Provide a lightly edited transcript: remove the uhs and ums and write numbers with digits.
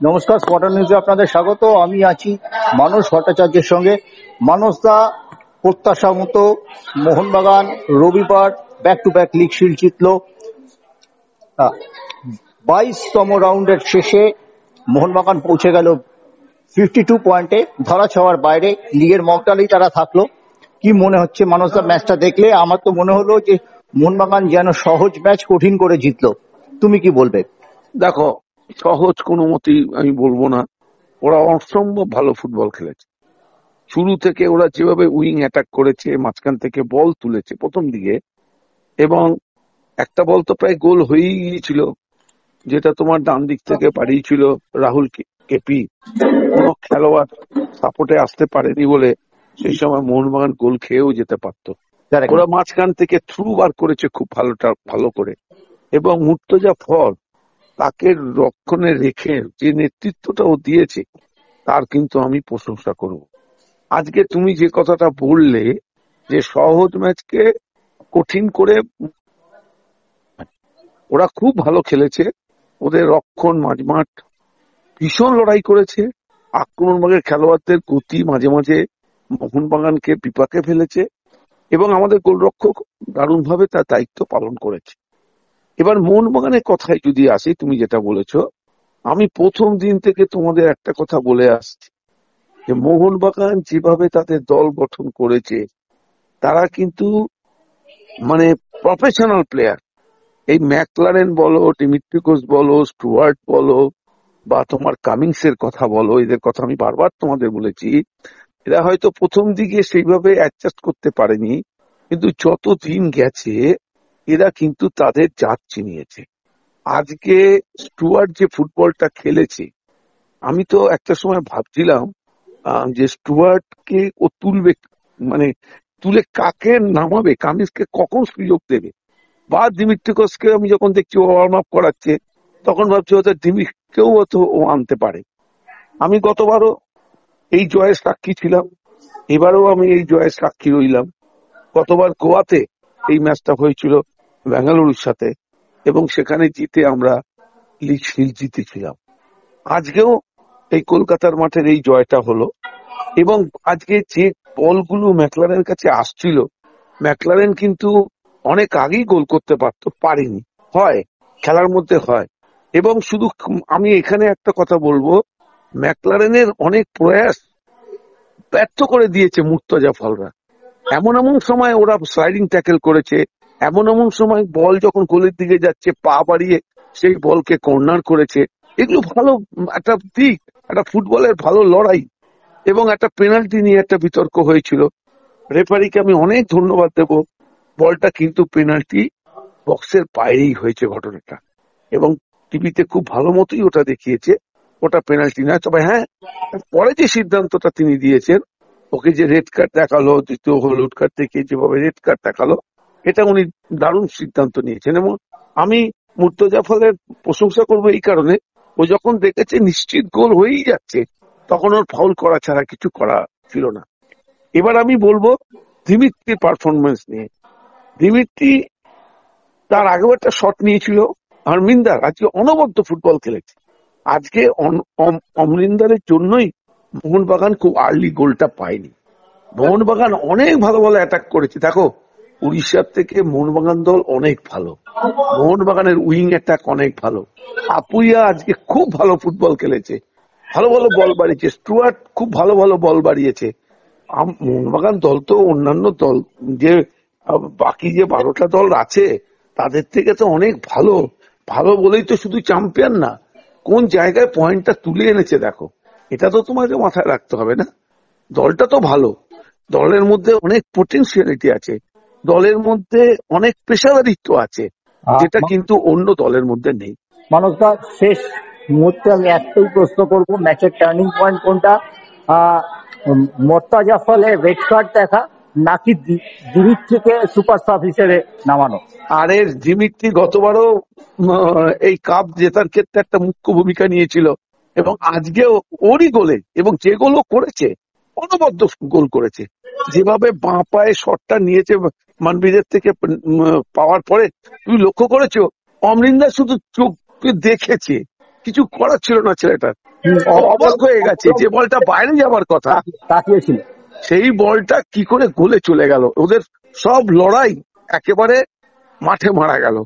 নমস্কার, স্পটার নিউজে আপনাদের স্বাগত। আমি আছি মানস ভট্টাচার্যের সঙ্গে। মানসদা, প্রত্যাশা মতো মোহনবাগান রবিবার back to back league shield জিতল। 22তম রাউন্ডের শেষে মোহনবাগান পৌঁছে গেল 52 পয়েন্টে, ধরা ছোঁয়ার বাইরে। লিগের মগডালেই তারা থাকলো। কি মনে হচ্ছে মানসদা ম্যাচটা দেখলে? আমার তো মনে হলো যে মোহনবাগান যেন সহজ ম্যাচ কঠিন করে জিতলো। তুমি কি বলবে? দেখো, সহজ কোনো মতেই আমি বলবো না। ওরা অসম্ভব ভালো ফুটবল খেলেছে। শুরু থেকে ওরা যেভাবে উইং অ্যাটাক করেছে, মাঝখান থেকে বল তুলেছে প্রথম দিকে, এবং একটা বল তো প্রায় গোল হয়েই গিয়েছিল, যেটা তোমার ডান দিক থেকে পাঠিয়েছিল রাহুল কেপি। কোনো খেলোয়াড় সাপোর্টে আসতে পারেনি বলে সেই সময় মোহনবাগান গোল খেয়েও যেতে পারতো। ওরা মাঝখান থেকে থ্রু বার করেছে খুব ভালো করে, এবং মুর্তজা ফর তাকে রক্ষণে রেখে যে নেতৃত্বটা ও দিয়েছে তার কিন্তু আমি প্রশংসা করব। আজকে তুমি যে কথাটা বললে যে সহজ ম্যাচকে কঠিন করে, ওরা খুব ভালো খেলেছে। ওদের রক্ষণ মাঝমাঠ ভীষণ লড়াই করেছে। আক্রমণভাগের খেলোয়াড়দের গতি মাঝে মাঝে মোহনবাগানকে বিপাকে ফেলেছে, এবং আমাদের গোলরক্ষক দারুণভাবে তার দায়িত্ব পালন করেছে। এবার মোহনবাগানের কথায় যদি আসি, তুমি যেটা বলেছো, আমি প্রথম দিন থেকে তোমাদের একটা কথা বলে আসছি যে মোহনবাগান যেভাবে তাদের দল গঠন করেছে, তারা কিন্তু মানে প্রফেশনাল প্লেয়ার। এই ম্যাকলারেন বলো, ডিমিট্রিকোস বলো, স্টুয়ার্ট বলো, বা তোমার কামিংস এর কথা বলো, এদের কথা আমি বারবার তোমাদের বলেছি। এরা হয়তো প্রথম দিকে সেইভাবে অ্যাডজাস্ট করতে পারেনি, কিন্তু যত দিন গেছে এরা কিন্তু তাদের জাত চিনিয়েছে। আজকে স্টুয়ার্ট যে ফুটবলটা খেলেছে, আমি তো একটা সময় ভাবছিলাম যে স্টুয়ার্ট কে ও তুলবে, মানে তুলে কাকে নামাবে, কামিন্সকে কখন সুযোগ দেবে। বা দিমিত্রিকোসকে আমি যখন দেখছি ও ওয়ার্ম আপ করাচ্ছে, তখন ভাবছি হয়তো দিমিকেও হয়তো ও আনতে পারে। আমি গতবারও এই জয়ের সাক্ষী ছিলাম, এবারেও আমি এই জয়ের সাক্ষী রইলাম। গতবার গোয়াতে এই ম্যাচটা হয়েছিল বেঙ্গালুরুর সাথে, এবং সেখানে জিতে আমরা লিগ শিল্ড জিতেছিলাম। আজকেও এই কলকাতার মাঠের এই জয়টা হলো, এবং আজকে যে বলগুলো ম্যাকলারেনের কাছে আসছিল, ম্যাকলারেন কিন্তু অনেক আগেই গোল করতে পারতো, পারেনি। হয়, খেলার মধ্যে হয়। এবং শুধু আমি এখানে একটা কথা বলবো, ম্যাকলারেনের অনেক প্রয়াস ব্যর্থ করে দিয়েছে মুর্তজা ফলরা। এমন এমন সময় ওরা স্লাইডিং ট্যাকেল করেছে, এমন এমন সময় বল যখন গোলের দিকে যাচ্ছে পা বাড়িয়ে সেই বলকে কর্নার করেছে। এগুলো ভালো একটা দিক, একটা ফুটবলের ভালো লড়াই। এবং একটা পেনাল্টি নিয়ে একটা বিতর্ক হয়েছিল, রেফারিকে আমি অনেক ধন্যবাদ দেব। বলটা কিন্তু পেনাল্টি বক্সের বাইরেই হয়েছে ঘটনাটা, এবং টিভিতে খুব ভালো মতোই ওটা দেখিয়েছে। ওটা পেনাল্টি নয়, তবে হ্যাঁ, পরে যে সিদ্ধান্তটা তিনি দিয়েছেন, ওকে যে রেড কার্ড দেখালো, দ্বিতীয় হলুদ কার্ড থেকে যেভাবে রেড কার্ড দেখালো, এটা উনি দারুণ সিদ্ধান্ত নিয়েছেন। এবং আমি মুর্তজা ফলের প্রশংসা করবো এই কারণে, ও যখন দেখেছে নিশ্চিত গোল হয়েই যাচ্ছে, তখন ওর ফাউল করা ছাড়া কিছু করা ছিল না। এবার আমি বলবো দিমিত্রির পারফরমেন্স নিয়ে। দিমিত্রি তার আগেও একটা শট নিয়েছিল। অমরিন্দার আজকে অনবদ্য ফুটবল খেলেছে। আজকে অমরিন্দারের জন্যই মোহনবাগান খুব আর্লি গোলটা পায়নি। মোহনবাগান অনেক ভালো ভালো অ্যাটাক করেছে। দেখো, উড়িষ্যার থেকে মোহনবাগান দল অনেক ভালো, মোহনবাগানের উইং অ্যাটাক অনেক ভালো। আপুইয়া আজকে খুব ভালো ফুটবল খেলেছে, ভালো ভালো বল বাড়িয়েছে। স্টুয়ার্ট খুব ভালো ভালো বল বাড়িয়েছে। মোহনবাগান দল তো অন্যান্য দল, যে বাকি যে 12টা দল আছে তাদের থেকে তো অনেক ভালো। ভালো বলেই তো শুধু চ্যাম্পিয়ন না, কোন জায়গায় পয়েন্টটা তুলে এনেছে দেখো, এটা তো তোমাকে মাথায় রাখতে হবে না? দলটা তো ভালো, দলের মধ্যে অনেক পোটেনশিয়ালিটি আছে, দলের মধ্যে অনেক পেশাদারিত্ব আছে, যেটা কিন্তু অন্য দলের মধ্যে নেই। মানসদা, শেষ মুহূর্তে আমি একটাই প্রশ্ন করবো, ম্যাচের টার্নিং পয়েন্ট কোনটা? মোর্তাজা ফলের রেড কার্ড দেখা, নাকি দিমিত্রিকে সুপার সাব হিসেবে নামানো? আরে দিমিত্রি গতবারও এই কাপ জেতার ক্ষেত্রে একটা মুখ্য ভূমিকা নিয়েছিল, এবং আজকেও ওরই গোলে, এবং যে গোলও করেছে অনবদ্য গোল করেছে। যেভাবে বাঁ পায়ে শটটা নিয়েছে মানবীরের থেকে পাওয়ার পরে, তুমি লক্ষ্য করেছো অমরিন্দর শুধু চোখ দেখেছে, কিছু করার ছিল না ছেলেটার। অবাক হয়ে গেছে, যে বলটা বাইরে যাবার কথা তাকিয়েছিল। সেই বলটা কি করে গোলে চলে গেল। ওদের সব লড়াই একেবারে মাঠে মারা গেল।